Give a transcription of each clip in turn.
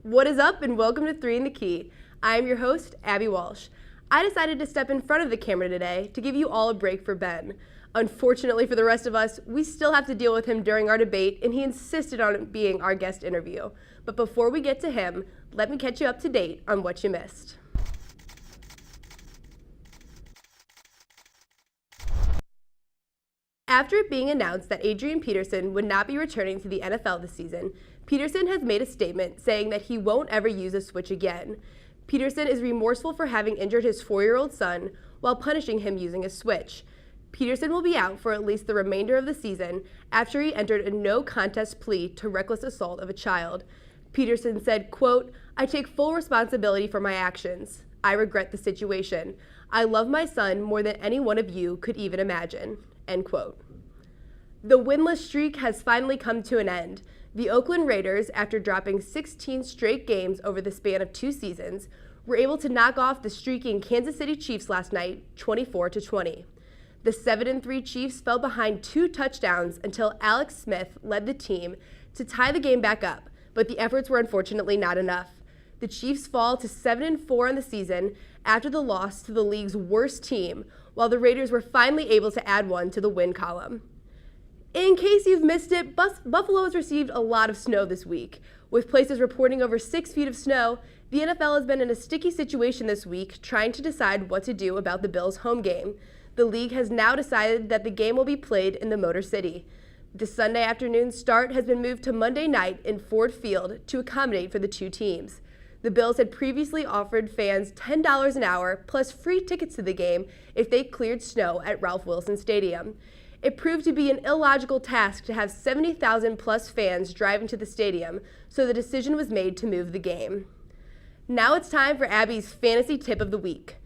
What is up, and welcome to 3 in the Key. I am your host, Abby Walsh. I decided to step in front of the camera today to give you all a break for Ben. Unfortunately for the rest of us, we still have to deal with him during our debate, and he insisted on being our guest interview. But before we get to him, let me catch you up to date on what you missed. After it being announced that Adrian Peterson would not be returning to the NFL this season, Peterson has made a statement saying that he won't ever use a switch again. Peterson is remorseful for having injured his 4-year-old son while punishing him using a switch. Peterson will be out for at least the remainder of the season after he entered a no-contest plea to reckless assault of a child. Peterson said, quote, "I take full responsibility for my actions. I regret the situation. I love my son more than any one of you could even imagine." End quote. The winless streak has finally come to an end. The Oakland Raiders, after dropping 16 straight games over the span of 2 seasons, were able to knock off the streaking Kansas City Chiefs last night, 24-20. The 7-3 Chiefs fell behind 2 touchdowns until Alex Smith led the team to tie the game back up, but the efforts were unfortunately not enough. The Chiefs fall to 7-4 in the season after the loss to the league's worst team, while the Raiders were finally able to add one to the win column. In case you've missed it, Buffalo has received a lot of snow this week. With places reporting over 6 feet of snow, the NFL has been in a sticky situation this week trying to decide what to do about the Bills' home game. The league has now decided that the game will be played in the Motor City. The Sunday afternoon start has been moved to Monday night in Ford Field to accommodate for the 2 teams. The Bills had previously offered fans $10 an hour plus free tickets to the game if they cleared snow at Ralph Wilson Stadium. It proved to be an illogical task to have 70,000 plus fans driving to the stadium, so the decision was made to move the game. Now it's time for Abby's fantasy tip of the week.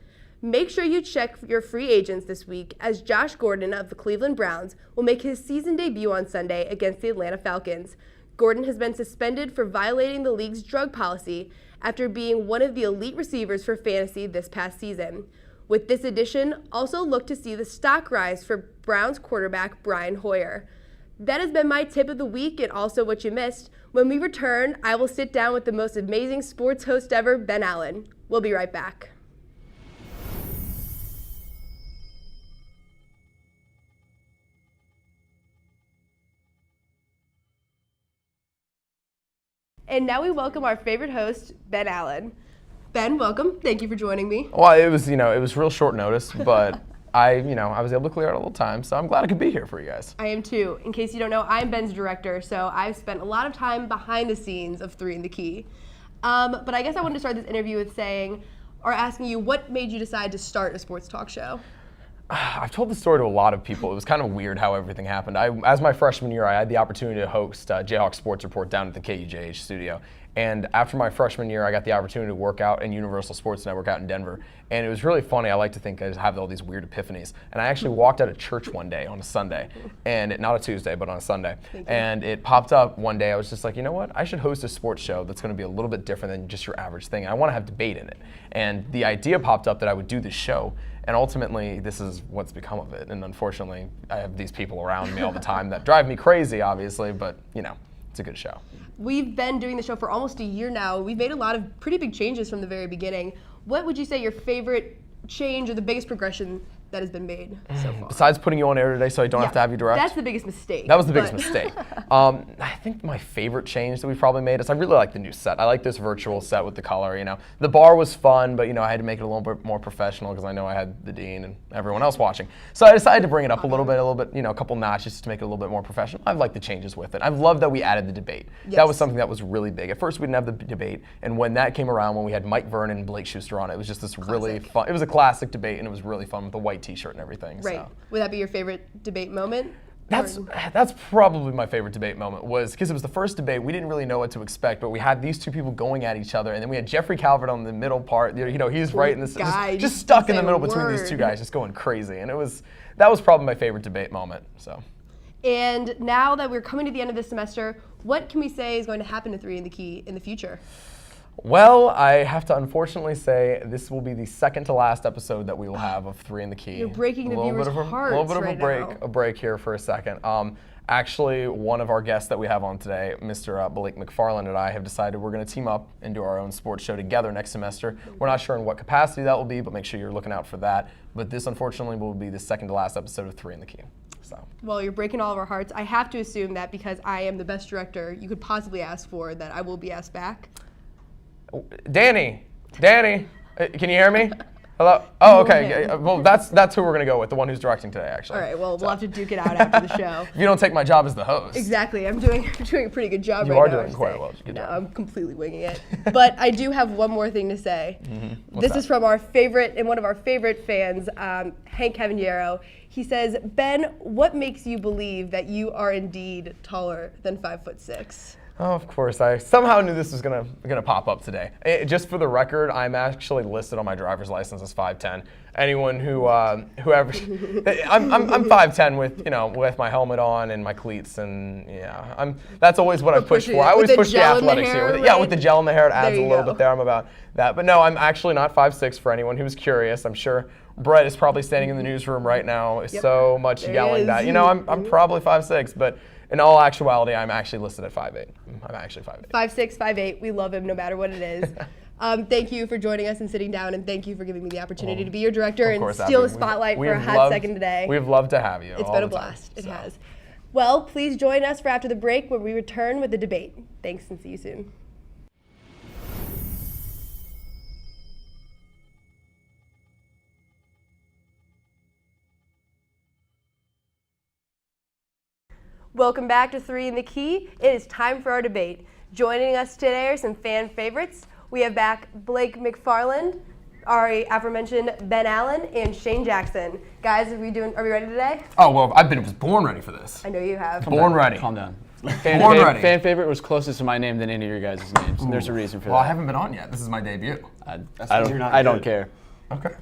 Make sure you check your free agents this week, as Josh Gordon of the Cleveland Browns will make his season debut on Sunday against the Atlanta Falcons. Gordon has been suspended for violating the league's drug policy after being one of the elite receivers for fantasy this past season. With this addition, also look to see the stock rise for Browns quarterback Brian Hoyer. That has been my tip of the week and also what you missed. When we return, I will sit down with the most amazing sports host ever, Ben Allen. We'll be right back. And now we welcome our favorite host, Ben Allen. Ben, welcome. Thank you for joining me. Well, it was real short notice, but I was able to clear out a little time, so I'm glad I could be here for you guys. I am too. In case you don't know, I'm Ben's director, so I've spent a lot of time behind the scenes of 3 in the Key. But I guess I wanted to start this interview with asking you, what made you decide to start a sports talk show? I've told the story to a lot of people. It was kind of weird how everything happened. As my freshman year, I had the opportunity to host Jayhawk Sports Report down at the KUJH studio. And after my freshman year, I got the opportunity to work out in Universal Sports Network out in Denver. And it was really funny. I like to think I just have all these weird epiphanies. And I actually walked out of church one day on a Sunday, and not a Tuesday, but on a Sunday. And it popped up one day. I was just like, you know what? I should host a sports show that's going to be a little bit different than just your average thing. I want to have debate in it. And the idea popped up that I would do this show. And ultimately, this is what's become of it. And unfortunately, I have these people around me all the time that drive me crazy, obviously, but it's a good show. We've been doing the show for almost a year now. We've made a lot of pretty big changes from the very beginning. What would you say your favorite change or the biggest progression that has been made so far? Besides putting you on air today so I don't have to have you direct? That's the biggest mistake. That was the biggest mistake. I think my favorite change that we've probably made is I really like the new set. I like this virtual set with the color, The bar was fun, but, I had to make it a little bit more professional because I know I had the dean and everyone else watching. So I decided to bring it up a little bit, a couple notches to make it a little bit more professional. I've liked the changes with it. I've loved that we added the debate. Yes. That was something that was really big. At first, we didn't have the debate, and when that came around, when we had Mike Vernon and Blake Schuster on it was just this really fun. It was a classic debate, and it was really fun with the white T-shirt and everything. Right. So. Would that be your favorite debate moment? That's probably my favorite debate moment, was because it was the first debate. We didn't really know what to expect, but we had these 2 people going at each other, and then we had Jeffrey Calvert on the middle part. He's right in this, just stuck in the middle between these 2 guys, just going crazy, and that was probably my favorite debate moment. So. And now that we're coming to the end of this semester, what can we say is going to happen to 3 in the Key in the future? Well, I have to unfortunately say this will be the second to last episode that we will have of 3 in the Key. You're breaking the viewers' hearts A little bit of right now. a break here for a second. Actually, one of our guests that we have on today, Mr. Blake McFarland, and I have decided we're going to team up and do our own sports show together next semester. We're not sure in what capacity that will be, but make sure you're looking out for that. But this, unfortunately, will be the second to last episode of 3 in the Key. So. Well, you're breaking all of our hearts. I have to assume that because I am the best director you could possibly ask for, that I will be asked back. Danny, can you hear me? Hello? Oh, okay. Well, that's who we're going to go with, the one who's directing today, actually. All right, well, we'll have to duke it out after the show. If you don't take my job as the host. Exactly. I'm doing a pretty good job you right now. You are doing quite well. Good job. I'm completely winging it. But I do have one more thing to say. This is from our favorite and one of our favorite fans, Hank Cavaniero. He says, Ben, what makes you believe that you are indeed taller than 5'6"? Oh, of course. I somehow knew this was gonna pop up today. Just for the record, I'm actually listed on my driver's license as 5'10". Anyone whoever, I'm 5'10" with my helmet on and my cleats, and yeah, that's always what I push for. I always push the athletics here. With the gel in the hair, it adds a little bit there. I'm about that, but no, I'm actually not 5'6". For anyone who's curious, I'm sure Brett is probably standing in the newsroom right now, so much yelling that I'm probably 5'6", but. In all actuality, I'm actually listed at 5'8". I'm actually 5'8". 5'6", 5'8". We love him no matter what it is. Thank you for joining us and sitting down, and thank you for giving me the opportunity to be your director and steal the spotlight for a hot second today. We've loved to have you. It's been a blast. It has. Well, please join us for after the break when we return with the debate. Thanks and see you soon. Welcome back to 3 in the Key. It is time for our debate. Joining us today are some fan favorites. We have back Blake McFarland, our aforementioned Ben Allen, and Shane Jackson. Guys, are we ready today? Oh, well, I was born ready for this. I know you have. Born ready. Calm down. Fan favorite was closest to my name than any of your guys' names. And there's a reason for that. Well, I haven't been on yet. This is my debut. I don't care. Okay.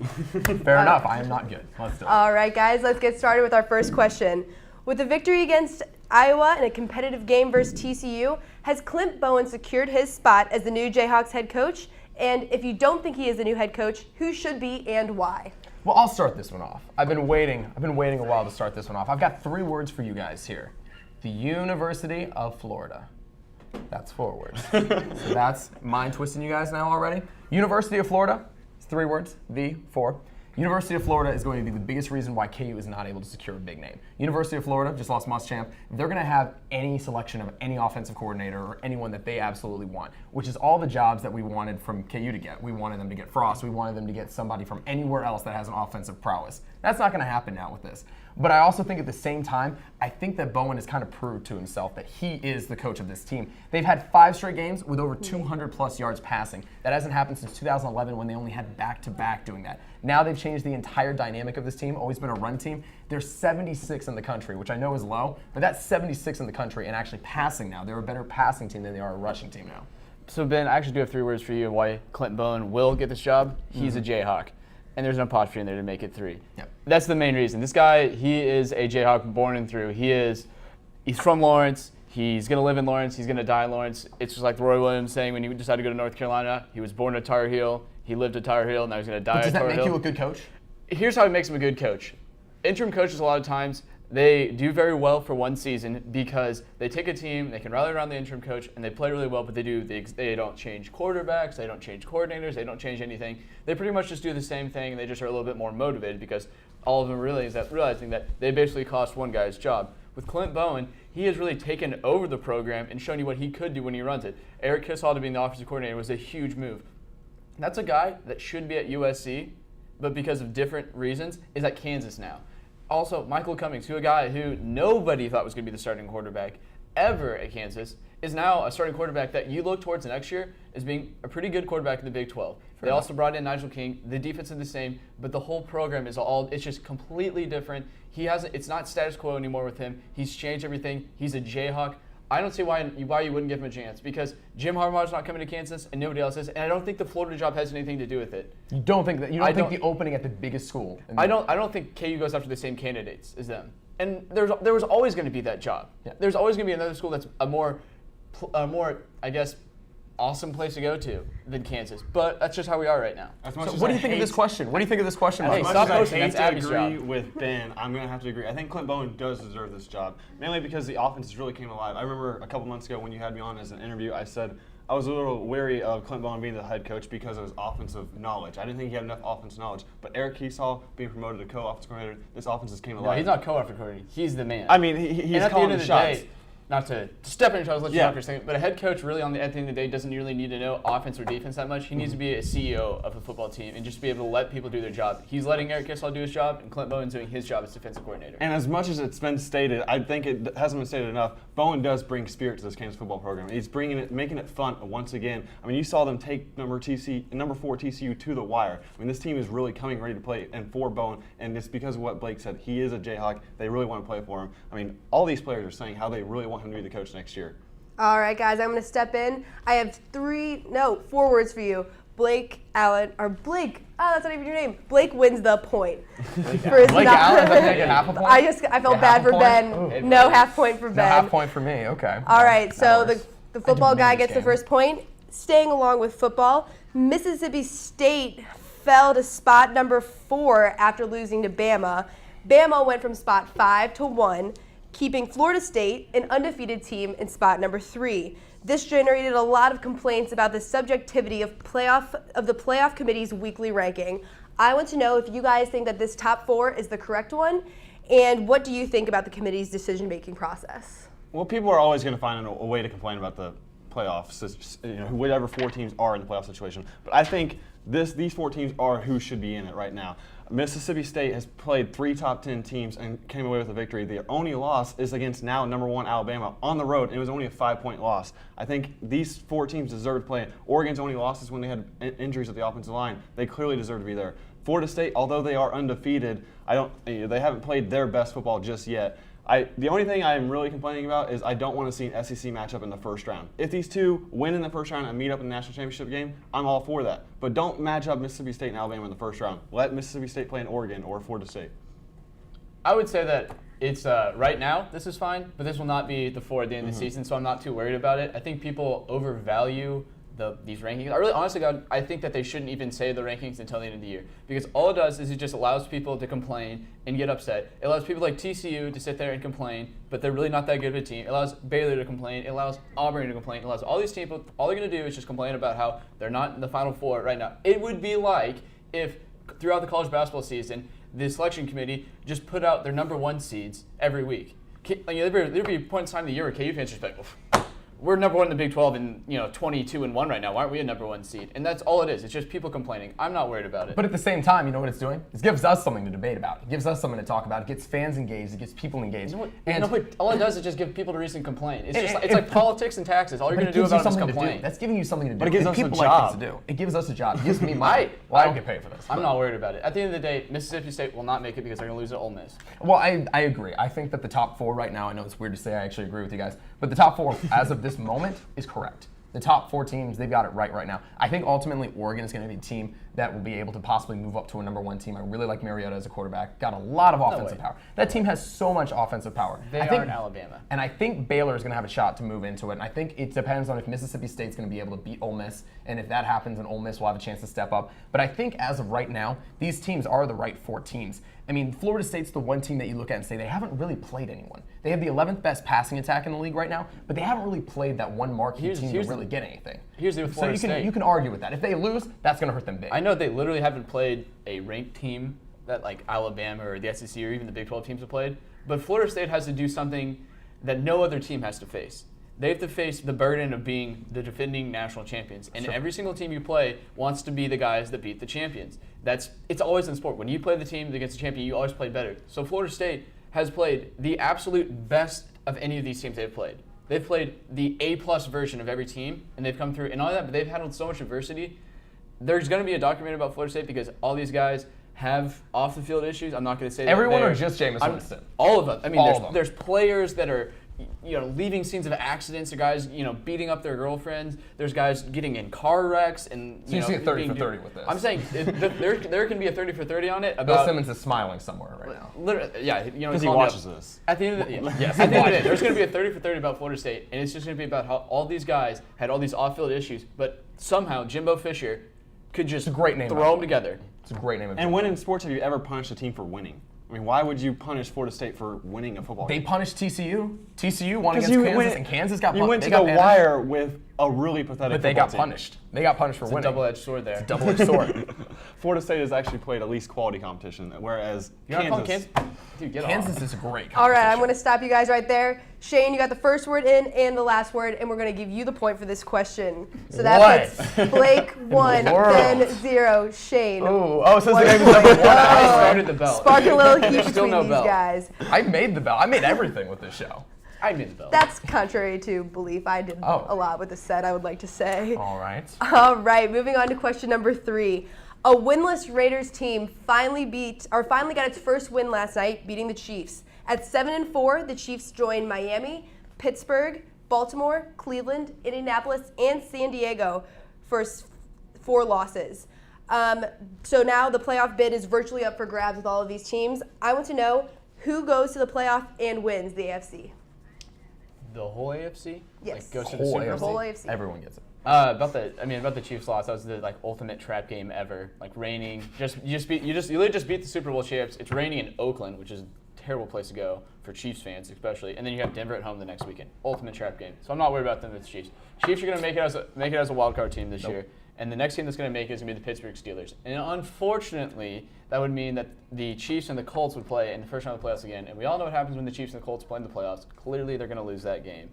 Fair enough. I am not good. Let's do it. All right, guys, let's get started with our first question. With a victory against Iowa in a competitive game versus TCU, has Clint Bowen secured his spot as the new Jayhawks head coach? And if you don't think he is the new head coach, who should be and why? Well, I'll start this one off. I've been waiting a while to start this one off. I've got 3 words for you guys here. The University of Florida. That's 4 words. So that's mind twisting you guys now already. University of Florida. It's 3 words. The 4. University of Florida is going to be the biggest reason why KU is not able to secure a big name. University of Florida just lost Muschamp. They're going to have any selection of any offensive coordinator or anyone that they absolutely want, which is all the jobs that we wanted from KU to get. We wanted them to get Frost. We wanted them to get somebody from anywhere else that has an offensive prowess. That's not going to happen now with this. But I also think at the same time, I think that Bowen has kind of proved to himself that he is the coach of this team. They've had 5 straight games with over 200 plus yards passing. That hasn't happened since 2011 when they only had back-to-back doing that. Now they've changed the entire dynamic of this team, always been a run team. They're 76 in the country, which I know is low, but that's 76 in the country and actually passing now. They're a better passing team than they are a rushing team now. So Ben, I actually do have 3 words for you of why Clint Bowen will get this job. He's a Jayhawk. And there's no apostrophe in there to make it 3. Yep. That's the main reason. This guy, he is a Jayhawk born and through. He's from Lawrence. He's going to live in Lawrence. He's going to die in Lawrence. It's just like Roy Williams saying when he decided to go to North Carolina, he was born at Tar Heel. He lived at Tar Heel. Now he's going to die at Tar Heel. Does that make you a good coach? Here's how it makes him a good coach. Interim coaches, a lot of times, they do very well for one season because they take a team, they can rally around the interim coach, and they play really well, but they don't change quarterbacks, they don't change coordinators, they don't change anything. They pretty much just do the same thing, and they just are a little bit more motivated because all of them realizing that they basically cost one guy's job. With Clint Bowen, he has really taken over the program and shown you what he could do when he runs it. Eric Kissel to being the offensive coordinator was a huge move. That's a guy that should be at USC, but because of different reasons, is at Kansas now. Also, Michael Cummings, a guy who nobody thought was going to be the starting quarterback ever at Kansas, is now a starting quarterback that you look towards next year as being a pretty good quarterback in the Big 12. They also brought in Nigel King. The defense is the same, but the whole program it's just completely different. It's not status quo anymore with him. He's changed everything. He's a Jayhawk. I don't see why you wouldn't give him a chance because Jim Harbaugh's not coming to Kansas and nobody else is, and I don't think the Florida job has anything to do with it. You don't think that? You don't think the opening at the biggest school? I don't think KU goes after the same candidates as them. And there was always going to be that job. Yeah. There's always going to be another school that's a more, I guess, awesome place to go to than Kansas. But that's just how we are right now. So what do you think of this question? What do you think of this question? Hey, Mark? stop I posting. hate That's to Abby's agree job. with Ben. I'm going to have to agree. I think Clint Bowen does deserve this job, mainly because the offenses really came alive. I remember a couple months ago when you had me on as an interview, I said I was a little wary of Clint Bowen being the head coach because of his offensive knowledge. I didn't think he had enough offensive knowledge. But Eric Kiesau being promoted to co-offense coordinator, this offense came alive. No, he's not co-offensive coordinator. He's the man. I mean, he's and at the calling end of the the shots. day, not to step in, Charles, let you Yeah. talk for a second, but a head coach really at the end of the day doesn't really need to know offense or defense that much. He needs to be a CEO of a football team and just be able to let people do their job. He's letting Eric Kiesau do his job, and Clint Bowen's doing his job as defensive coordinator. And as much as it's been stated, I think it hasn't been stated enough, Bowen does bring spirit to this Kansas football program. He's bringing it, making it fun once again. I mean, you saw them take number 4 TCU to the wire. I mean, this team is really coming ready to play, and for Bowen, and it's because of what Blake said. He is a Jayhawk. They really want to play for him. I mean, all these players are saying how they really want him to be the coach next year. All right, guys, I'm going to step in. I have 4 words for you. Blake Allen, or Blake, that's not even your name. Blake wins the point. Blake Allen, doesn't he get half a point? I felt Yeah, bad half a for point? Ben. Ooh. No half point for No, Ben. half point for me. Okay. All right, so That works. the football guy remember gets this the game. first point. Staying along with football, Mississippi State fell to spot number 4 after losing to Bama. Bama went from spot 5 to 1, keeping Florida State, an undefeated team, in spot number 3. This generated a lot of complaints about the subjectivity of the playoff committee's weekly ranking. I want to know if you guys think that this top 4 is the correct one, and what do you think about the committee's decision-making process? Well, people are always going to find a way to complain about the playoffs, whatever 4 teams are in the playoff situation. But I think these 4 teams are who should be in it right now. Mississippi State has played 3 top 10 teams and came away with a victory. Their only loss is against now number 1 Alabama on the road, and it was only a 5-point loss. I think these 4 teams deserve to play. Oregon's only loss is when they had injuries at the offensive line. They clearly deserve to be there. Florida State, although they are undefeated, they haven't played their best football just yet. The only thing I'm really complaining about is I don't want to see an SEC matchup in the first round. If these 2 win in the first round and meet up in the national championship game, I'm all for that. But don't match up Mississippi State and Alabama in the first round. Let Mississippi State play in Oregon or Florida State. I would say that it's right now, this is fine, but this will not be the 4 at the end of the season, so I'm not too worried about it. I think people overvalue these rankings. Honestly, God, I think that they shouldn't even say the rankings until the end of the year, because all it does is it just allows people to complain and get upset. It allows people like TCU to sit there and complain, but they're really not that good of a team. It allows Baylor to complain. It allows Auburn to complain. It allows all these people, all they're going to do is just complain about how they're not in the Final Four right now. It would be like if throughout the college basketball season, the selection committee just put out their number 1 seeds every week. There'd be a point in time in the year where KU fans just be like, we're number 1 in the Big 12 and 22-1 right now. Why aren't we a number 1 seed? And that's all it is. It's just people complaining. I'm not worried about it. But at the same time, you know what it's doing? It gives us something to debate about. It gives us something to talk about. It gets fans engaged. It gets people engaged. All it does is just give people a reason to complain. It's like politics and taxes. All you're going to do about it is complain. That's giving you something to do. But it gives us a people job. like things to do. It gives us a job. It gives me money. I don't get paid for this. I'm not worried about it. At the end of the day, Mississippi State will not make it because they're going to lose to Ole Miss. Well, I agree. I think that the top 4 right now, I know it's weird to say, I actually agree with you guys, but the top 4 as of this moment is correct. The top 4 teams, they've got it right now. I think ultimately Oregon is going to be a team that will be able to possibly move up to a number 1 team. I really like Mariota as a quarterback. Got a lot of offensive power. That team has so much offensive power. They are in Alabama. And I think Baylor is going to have a shot to move into it. And I think it depends on if Mississippi State's going to be able to beat Ole Miss. And if that happens, then Ole Miss will have a chance to step up. But I think as of right now, these teams are the right 4 teams. I mean, Florida State's the one team that you look at and say they haven't really played anyone. They have the 11th best passing attack in the league right now, but they haven't really played that one marquee team to really get anything. Here's the Florida State. You can argue with that. If they lose, that's going to hurt them big. I know they literally haven't played a ranked team that like Alabama or the SEC or even the Big 12 teams have played, but Florida State has to do something that no other team has to face. They have to face the burden of being the defending national champions. And every single team you play wants to be the guys that beat the champions. It's always in sport. When you play the team against the champion, you always play better. So Florida State has played the absolute best of any of these teams they've played. They've played the A-plus version of every team, and they've come through and all that, but they've handled so much adversity. There's going to be a documentary about Florida State because all these guys have off-the-field issues. I'm not going to say that everyone or just Jameis Winston? All of them. I mean, All of them. there's players that are leaving scenes of accidents. There are guys, beating up their girlfriends. There's guys getting in car wrecks, and so you're seeing 30 for 30 with this. I'm saying there can be a 30 for 30 on it. Bill Simmons is smiling somewhere right now. Literally, yeah, because he watches this. At the end of the yes, at the end of the day, there's going to be a 30 for 30 about Florida State, and it's just going to be about how all these guys had all these off-field issues, but somehow Jimbo Fisher could just great name, throw them together. It's a great name. And when in sports have you ever punished a team for winning? I mean, why would you punish Florida State for winning a football game? They punished TCU. TCU won against Kansas, and Kansas got punished. You went to the wire with a really pathetic But they got punished. They got punished for winning. It's a double-edged sword there. It's a double-edged sword. Florida State has actually played at least quality competition, whereas Kansas... Dude, get Kansas off. is a great competition. All right, I'm going to stop you guys right there. Shane, you got the first word in and the last word, and we're going to give you the point for this question. So that puts Blake 1, Ben 0, Shane. Oh, so the game is I started the bell. Sparking a little heat Still between no these bell. guys. I made the bell. I made everything with this show. I made the bell. That's contrary to belief. I did a lot with the set, I would like to say. All right. All right, moving on to question number 3. A winless Raiders team finally got its first win last night, beating the Chiefs. At 7-4, the Chiefs joined Miami, Pittsburgh, Baltimore, Cleveland, Indianapolis, and San Diego for 4 losses. So now the playoff bid is virtually up for grabs with all of these teams. I want to know who goes to the playoff and wins the AFC. The whole AFC? Yes. Like, goes to the Super Bowl? The whole AFC. Everyone gets it. About the Chiefs loss, that was the ultimate trap game ever. Like raining, you literally just beat the Super Bowl champs. It's raining in Oakland, which is a terrible place to go for Chiefs fans especially. And then you have Denver at home the next weekend. Ultimate trap game. So I'm not worried about them with the Chiefs. Chiefs are going to make it as a wild card team this year. And the next team that's going to make it is going to be the Pittsburgh Steelers. And unfortunately, that would mean that the Chiefs and the Colts would play in the first round of the playoffs again. And we all know what happens when the Chiefs and the Colts play in the playoffs. Clearly, they're going to lose that game.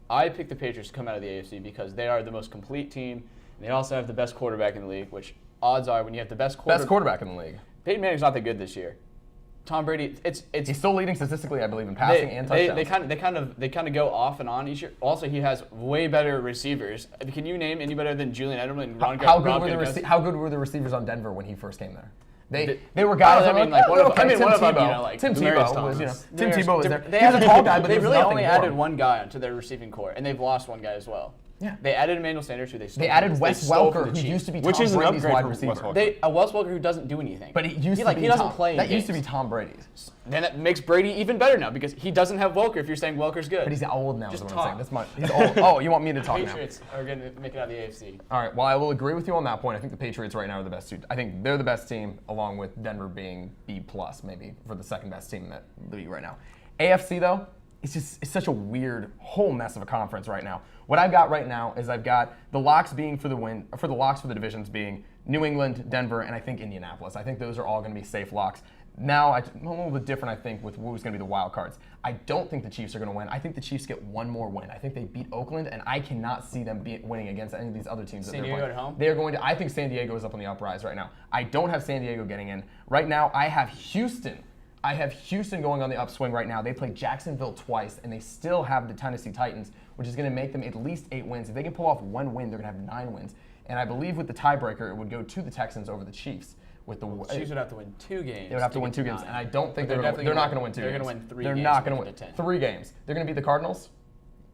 I picked the Patriots to come out of the AFC because they are the most complete team. And they also have the best quarterback in the league, which odds are when you have the best quarterback in the league. Peyton Manning's not that good this year. Tom Brady, he's still leading statistically, I believe, in passing and touchdowns. They kind of go off and on each year. Also, he has way better receivers. Can you name any better than Julian Edelman and Ron Gronkowski? How good were the receivers on Denver when he first came there? They were guys. Tim Tebow was Tim Tebow was there. He was a tall guy, but they really only added one guy onto their receiving core, and they've lost one guy as well. Yeah. They added Emmanuel Sanders, who they added Wes Welker, who used to be Tom Brady's wide receiver. A Wes Welker who doesn't do anything. But he doesn't play. That used to be Tom Brady's. Then that makes Brady even better now because he doesn't have Welker. If you're saying Welker's good, but he's old now. Just is talk. What I'm saying. He's old. Oh, you want me to talk now? Patriots are going to make it out of the AFC. All right. Well, I will agree with you on that point. I think the Patriots right now are the best team. I think they're the best team, along with Denver being B+, maybe for the second best team in that league right now. AFC though, it's such a weird whole mess of a conference right now. What I've got right now is I've got the locks being for the locks for the divisions being New England, Denver, and I think Indianapolis. I think those are all going to be safe locks. Now, I'm a little bit different, I think, with who's going to be the wild cards. I don't think the Chiefs are going to win. I think the Chiefs get one more win. I think they beat Oakland, and I cannot see them winning against any of these other teams that they're playing. San Diego at home? They're going to. I think San Diego is up on the uprise right now. I don't have San Diego getting in. Right now, I have Houston. Going on the upswing right now. They played Jacksonville twice, and they still have the Tennessee Titans, which is going to make them at least 8 wins. If they can pull off one win, they're going to have 9 wins. And I believe with the tiebreaker, it would go to the Texans over the Chiefs. With the Chiefs would have to win 2 games. They would have to win 2 games, and I don't think they're not going to win 2 games. They're going to win 3 games. They're not going to win 3 games. They're going to beat the Cardinals.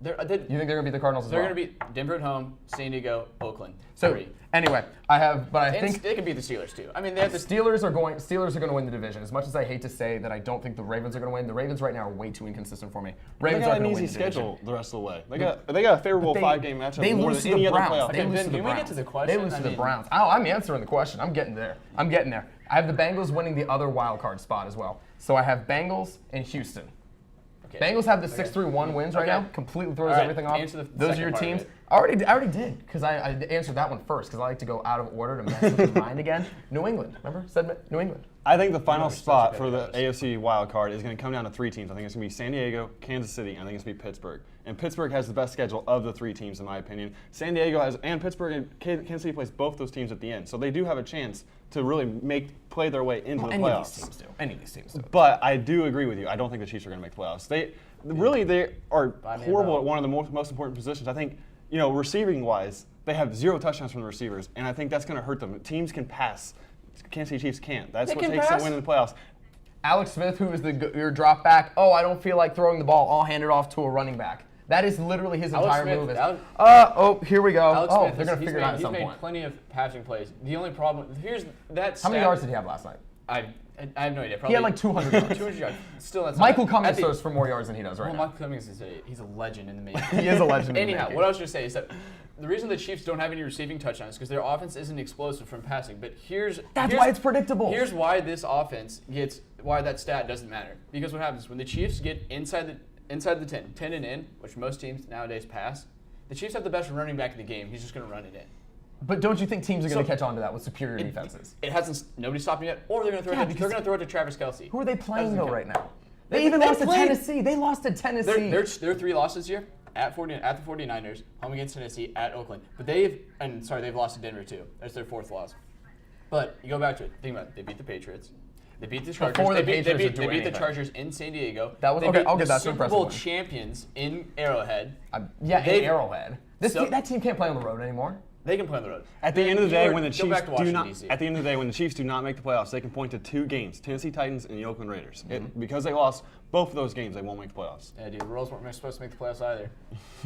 You think they're going to beat the Cardinals as well? They're going to beat Denver at home, San Diego, Oakland. So 3. Anyway, I think they can beat the Steelers too. I mean, they have the Steelers are going to win the division. As much as I hate to say that I don't think the Ravens are going to win, the Ravens right now are way too inconsistent for me. Ravens they got are an going to win easy the division. schedule the rest of the way. They got a favorable 5-game matchup. They more lose than to any the other Browns. playoff. They lose to the Can we Browns. get to the question? They lose to the Browns. I'm answering the question. I'm getting there. I have the Bengals winning the other wild card spot as well. So I have Bengals and Houston. Bengals have the 6-3-1 wins right now. Completely throws everything off. Those are your teams. I already did because I answered that one first because I like to go out of order to mess with your mind again. New England, remember? Said New England. I think the final spot for the AFC wild card is going to come down to 3 teams. I think it's going to be San Diego, Kansas City, and I think it's going to be Pittsburgh. And Pittsburgh has the best schedule of the 3 teams, in my opinion. San Diego has, and Pittsburgh and Kansas City plays both those teams at the end, so they do have a chance to really play their way into the playoffs. Any of these teams do. But I do agree with you. I don't think the Chiefs are going to make the playoffs. They are horrible at one of the most important positions. I think, receiving-wise, they have 0 touchdowns from the receivers, and I think that's going to hurt them. Teams can pass. Kansas City Chiefs can't. That's what takes them winning the playoffs. Alex Smith, who is your drop back, I don't feel like throwing the ball, I'll hand it off to a running back. That is literally his entire move. Here we go. They're going to figure it out at some point. He's made plenty of passing plays. The only problem, here's that stat. How many yards did he have last night? I have no idea. Probably he had like 200 yards. 200 yards. Still, that's Michael Cummings throws for more yards than he does right now. Michael Cummings he's a legend in the making. He is a legend. Anyhow, what I was going to say is that the reason the Chiefs don't have any receiving touchdowns is because their offense isn't explosive from passing. But that's why it's predictable. Here's why this offense why that stat doesn't matter. Because what happens when the Chiefs get inside the 10 and in, which most teams nowadays pass, the Chiefs have the best running back in the game. He's just going to run it in. But don't you think teams are going to catch on to that with superior defenses? It hasn't. Nobody's stopping yet. Or they're going to throw it to Travis Kelce. Who are they playing though right now? They even lost to Tennessee. They lost to Tennessee. Their 3 losses here at the 49ers, home against Tennessee, at Oakland. But they've lost to Denver too. That's their 4th loss. But you go back to it. Think about it. They beat the Patriots. They beat the Chargers. They beat the Chargers in San Diego. That was okay. I'll get that. Super Bowl champions in Arrowhead. In Arrowhead. That team can't play on the road anymore. They can play on the road. At the end of the day, when the Chiefs do not make the playoffs, they can point to 2 games: Tennessee Titans and the Oakland Raiders. Because they lost both of those games, they won't make the playoffs. Yeah, dude, the Royals weren't supposed to make the playoffs either.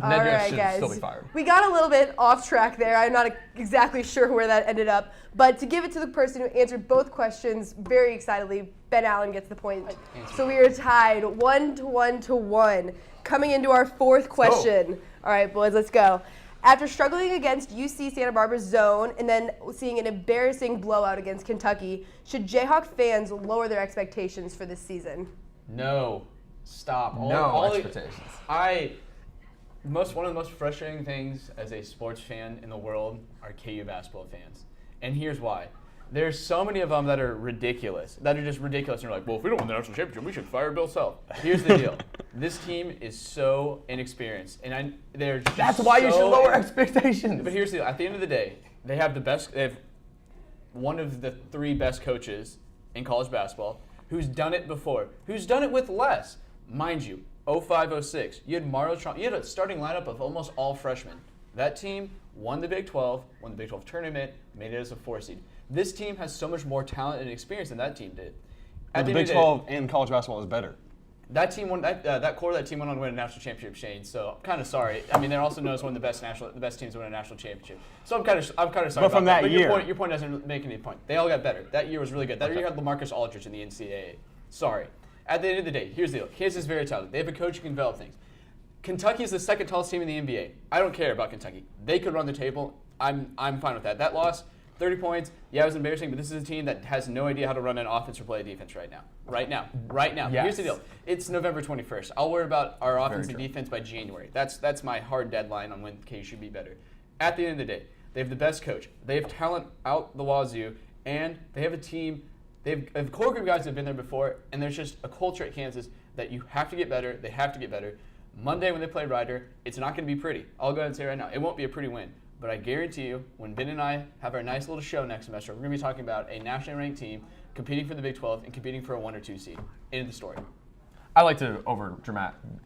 All right, guys. Still be fired. We got a little bit off track there. I'm not exactly sure where that ended up, but to give it to the person who answered both questions very excitedly, Ben Allen gets the point. So we are tied 1-1. Coming into our 4th question. All right, boys, let's go. After struggling against UC Santa Barbara's zone and then seeing an embarrassing blowout against Kentucky, should Jayhawk fans lower their expectations for this season? No. Stop. No expectations. One of the most frustrating things as a sports fan in the world are KU basketball fans. And here's why. There's so many of them that are ridiculous. That are just ridiculous. And you're like, well, if we don't win the national championship, we should fire Bill Self. Here's the deal. This team is so inexperienced. And that's why you should lower expectations. But here's the deal. At the end of the day, they have one of the 3 best coaches in college basketball who's done it before, who's done it with less. Mind you, 05-06, you had Mario Trump. You had a starting lineup of almost all freshmen. That team won the Big 12, won the Big 12 tournament, made it as a 4 seed. This team has so much more talent and experience than that team did. The Big 12 and college basketball is better. That team won. That core of that team went on to win a national championship, Shane. So I'm kind of sorry. I mean, they're also known as one of the best teams to win a national championship. So I'm kind of sorry. But from that year, your point doesn't make any point. They all got better. That year was really good. That year had LaMarcus Aldridge in the NCAA. Sorry. At the end of the day, here's the deal. Kansas is very talented. They have a coach who can develop things. Kentucky is the 2nd tallest team in the NBA. I don't care about Kentucky. They could run the table. I'm fine with that. That loss, 30 points. Yeah, it was embarrassing, but this is a team that has no idea how to run an offense or play defense right now. Right now. Yes. Here's the deal. It's November 21st. I'll worry about our offense and defense by January. That's my hard deadline on when KU should be better. At the end of the day, they have the best coach. They have talent out the wazoo, and they have a team. They have a core group of guys that have been there before, and there's just a culture at Kansas that you have to get better. They have to get better. Monday when they play Ryder, it's not going to be pretty. I'll go ahead and say right now, it won't be a pretty win. But I guarantee you, when Ben and I have our nice little show next semester, we're going to be talking about a nationally ranked team competing for the Big 12 and competing for a 1 or 2 seed. End of the story. I like to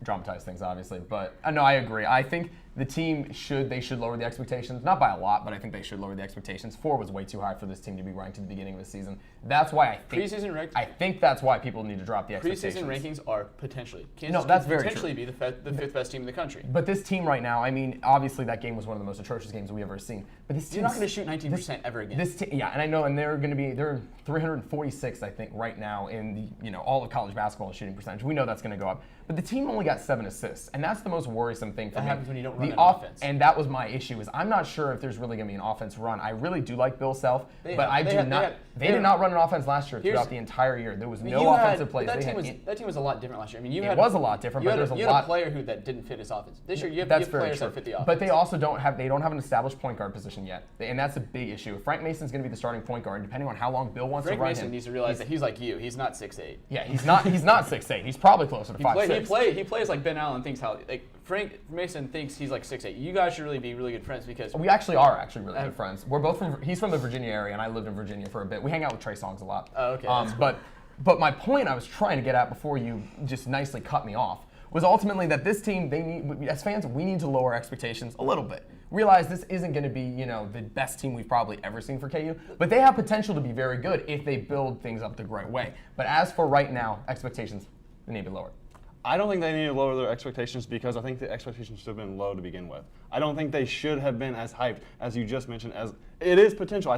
dramatize things, obviously, but no, I agree. I think the team should lower the expectations, not by a lot, but I think they should lower the expectations. 4 was way too high for this team to be ranked at the beginning of the season. That's why I think that's why people need to drop the expectations. Preseason rankings are potentially. Kansas could potentially be the 5th best team in the country. But this team right now, I mean, obviously that game was one of the most atrocious games we've ever seen. But this team, you're not going to shoot 19% ever again. And I know, and they're 346, I think, right now in the all of college basketball shooting percentage. We know that's going to go up. But the team only got 7 assists, and that's the most worrisome thing for me. That happens when you don't run an offense. And that was my issue. Is I'm not sure if there's really going to be an offense run. I really do like Bill Self, but they did not run an offense last year throughout the entire year. There was no offensive plays. That team was a lot different last year. I mean, it was a lot different, but there's a lot. You had a player that didn't fit his offense. This year, you have players that fit the offense. But they also don't have an established point guard position yet, and that's a big issue. If Frank Mason's going to be the starting point guard, depending on how long Bill wants to run him. Frank Mason needs to realize that he's like you. He's not 6'8". Yeah, he's not 6'8". He's probably closer to 5'6". He plays like Ben Allen thinks Frank Mason thinks he's like 6'8". You guys should really be really good friends because we actually are really good friends. We're both he's from the Virginia area and I lived in Virginia for a bit. We hang out with Trey Songz a lot. Oh, okay. But my point I was trying to get at before you just nicely cut me off was ultimately that this team, as fans, we need to lower expectations a little bit. Realize this isn't going to be, the best team we've probably ever seen for KU, but they have potential to be very good if they build things up the right way. But as for right now, expectations, they need to be lowered. I don't think they need to lower their expectations because I think the expectations should have been low to begin with. I don't think they should have been as hyped as you just mentioned. As it is potential.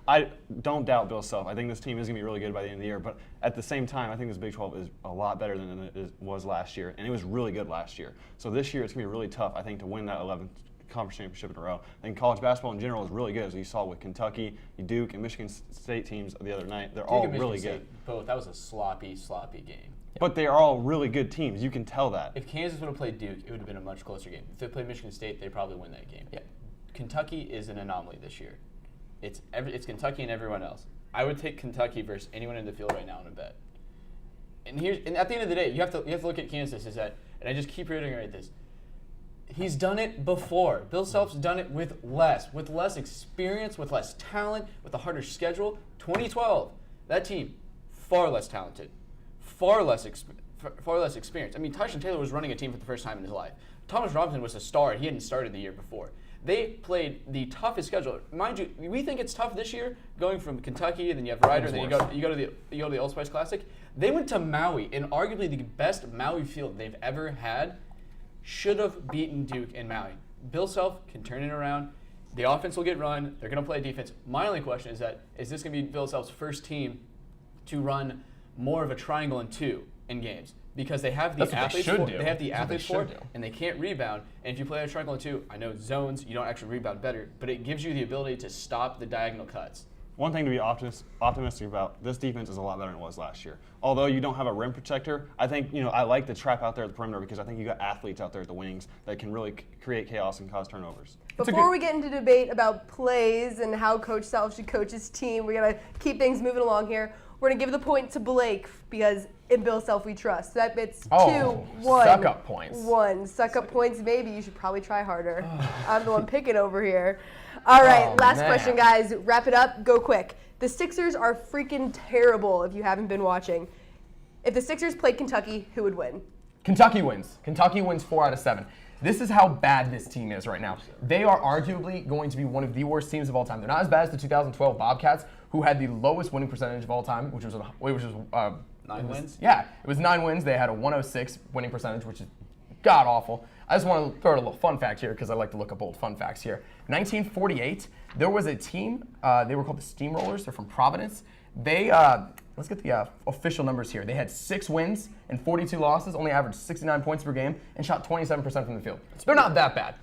I don't doubt Bill Self. I think this team is going to be really good by the end of the year. But at the same time, I think this Big 12 is a lot better than it was last year, and it was really good last year. So this year it's going to be really tough, I think, to win that 11th conference championship in a row. I think college basketball in general is really good, as you saw with Kentucky, Duke, and Michigan State teams the other night. They're all really good. Both. That was a sloppy game. But they are all really good teams. You can tell that. If Kansas would have played Duke, it would have been a much closer game. If they played Michigan State, they'd probably win that game. Yeah. Kentucky is an anomaly this year. It's Kentucky and everyone else. I would take Kentucky versus anyone in the field right now in a bet. And at the end of the day, you have to look at Kansas. And I just keep reiterating this. He's done it before. Bill Self's done it with less experience, with less talent, with a harder schedule. 2012, that team, far less talented, far less experience. I mean, Tyson Taylor was running a team for the first time in his life. Thomas Robinson was a star. He hadn't started the year before. They played the toughest schedule. Mind you, we think it's tough this year, going from Kentucky, and then you have Ryder, then you go to the Old Spice Classic. They went to Maui, in arguably the best Maui field they've ever had. Should have beaten Duke in Maui. Bill Self can turn it around. The offense will get run. They're going to play defense. My only question is this going to be Bill Self's first team to run more of a triangle and two in games? Because they have the athletes for it. They have the athletes for it, and they can't rebound. And if you play a triangle and two, I know zones, you don't actually rebound better, but it gives you the ability to stop the diagonal cuts. One thing to be optimistic about, this defense is a lot better than it was last year. Although you don't have a rim protector, I think, I like the trap out there at the perimeter because I think you got athletes out there at the wings that can really create chaos and cause turnovers. Before we get into debate about plays and how Coach Self should coach his team, we're going to keep things moving along here. We're going to give the point to Blake because in Bill Self we trust. That it's 2-1. Suck-up points. 1. Suck-up points, maybe. You should probably try harder. I'm the one picking over here. All right, last question, guys. Wrap it up. Go quick. The Sixers are freaking terrible if you haven't been watching. If the Sixers played Kentucky, who would win? Kentucky wins. Kentucky wins 4 out of 7. This is how bad this team is right now. They are arguably going to be one of the worst teams of all time. They're not as bad as the 2012 Bobcats, who had the lowest winning percentage of all time, which was 9 wins? Yeah, it was 9 wins. They had a 106 winning percentage, which is god awful. I just want to throw out a little fun fact here because I like to look up old fun facts here. 1948, there was a team. They were called the Steamrollers. They're from Providence. They let's get the official numbers here. They had 6 wins and 42 losses, only averaged 69 points per game, and shot 27% from the field. They're not that bad.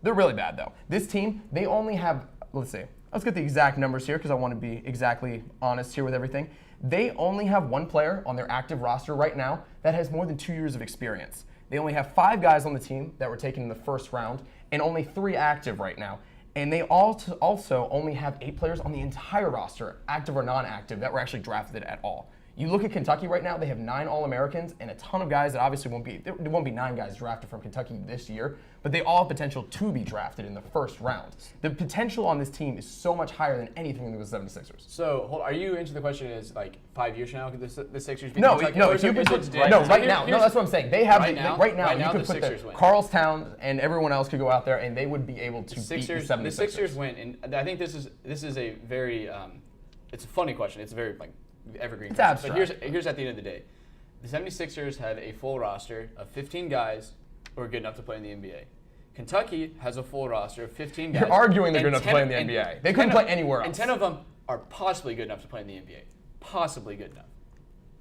They're really bad though. This team, they only have, let's get the exact numbers here because I want to be exactly honest here with everything. They only have 1 player on their active roster right now that has more than 2 years of experience. They only have 5 guys on the team that were taken in the first round and only 3 active right now. And they also only have 8 players on the entire roster, active or non-active, that were actually drafted at all. You look at Kentucky right now, they have 9 All-Americans and a ton of guys that obviously there won't be 9 guys drafted from Kentucky this year, but they all have potential to be drafted in the first round. The potential on this team is so much higher than anything in the 76ers. So, are you answering the question is 5 years from now, could the Sixers be right Kentucky? now. No, that's what I'm saying. They have right now you could put Carlstown and everyone else could go out there and they would be able to beat the 76ers. The Sixers win, and I think this is a very it's a funny question. It's a very evergreen. It's abstract. But here's at the end of the day. The 76ers have a full roster of 15 guys who are good enough to play in the NBA. Kentucky has a full roster of 15 guys. You're arguing they're good enough to play in the NBA. They couldn't play anywhere else. And 10 of them are possibly good enough to play in the NBA. Possibly good enough.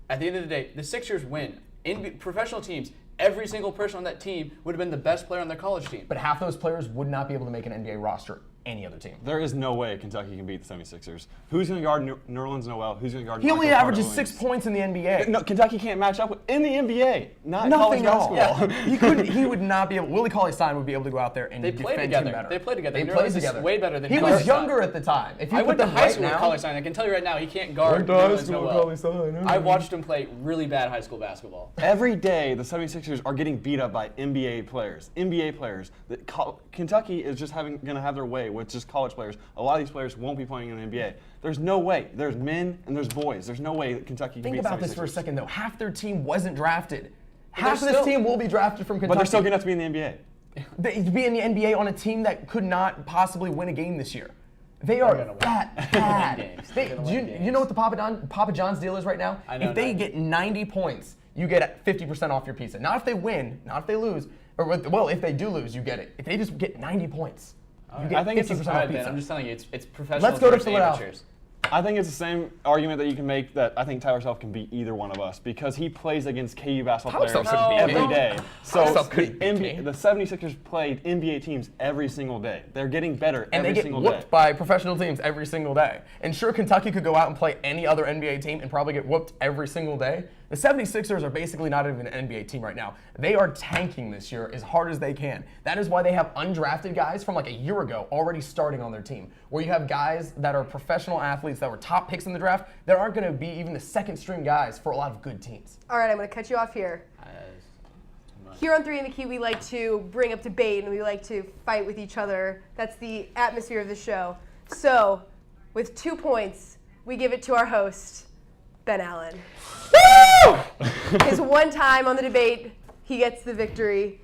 At the end of the day, the Sixers win. In professional teams, every single person on that team would have been the best player on their college team. But half those players would not be able to make an NBA roster any other team. There is no way Kentucky can beat the 76ers. Who's going to guard Nerlens Noel? Who's going to guard He only averages 6 points in the NBA. No, Kentucky can't match up in the NBA, not nothing college basketball. Yeah. He would not be able. Willie Cauley-Stein would be able to go out there and defend him better. They played together. They played together. Way better than he was younger at the time. If you I went to high school with Cauley-Stein. I can tell you right now, he can't guard Nerlens Noel. I watched him play really bad high school basketball. Every day, the 76ers are getting beat up by NBA players. Kentucky is just going to have their way with just college players. A lot of these players won't be playing in the NBA. There's no way. There's men and there's boys. There's no way that Kentucky can beat the 76ers. Think about this for a second, though. Half their team wasn't drafted. Half of this team will be drafted from Kentucky. But they're still good enough to be in the NBA. To be in the NBA on a team that could not possibly win a game this year. They are that bad. You know what the Papa John's deal is right now? If they get 90 points, you get 50% off your pizza. Not if they win, not if they lose. Well, if they do lose, you get it. If they just get 90 points, you get 50% off pizza. I'm just telling you, it's professional. Let's go to versus Philadelphia. amateurs. I think it's the same argument that you can make that I think Tyler Self can beat either one of us because he plays against KU basketball Tyler players Self couldn't beat every me. day. So Self couldn't beat me. the 76ers played NBA teams every single day. They're getting better And every they get single whooped day. by professional teams every single day. And sure, Kentucky could go out and play any other NBA team and probably get whooped every single day. The 76ers are basically not even an NBA team right now. They are tanking this year as hard as they can. That is why they have undrafted guys from like a year ago already starting on their team. Where you have guys that are professional athletes that were top picks in the draft that aren't going to be even the second string guys for a lot of good teams. All right, I'm going to cut you off here. Here on 3 in the Key, we like to bring up debate and we like to fight with each other. That's the atmosphere of the show. So, with 2 points, we give it to our host, Ben Allen. His one time on the debate, he gets the victory.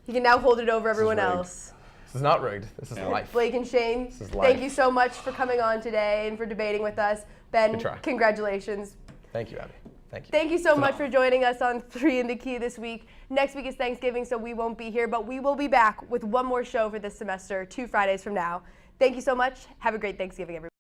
He can now hold it over everyone else. This is not rigged. This is life. Blake and Shane, is life. thank you so much for coming on today and for debating with us. Ben, Good try. Congratulations. Thank you, Abby. Thank you. Thank you so much for joining us on 3 in the Key this week. Next week is Thanksgiving, so we won't be here, but we will be back with one more show for this semester, 2 Fridays from now. Thank you so much. Have a great Thanksgiving, everyone.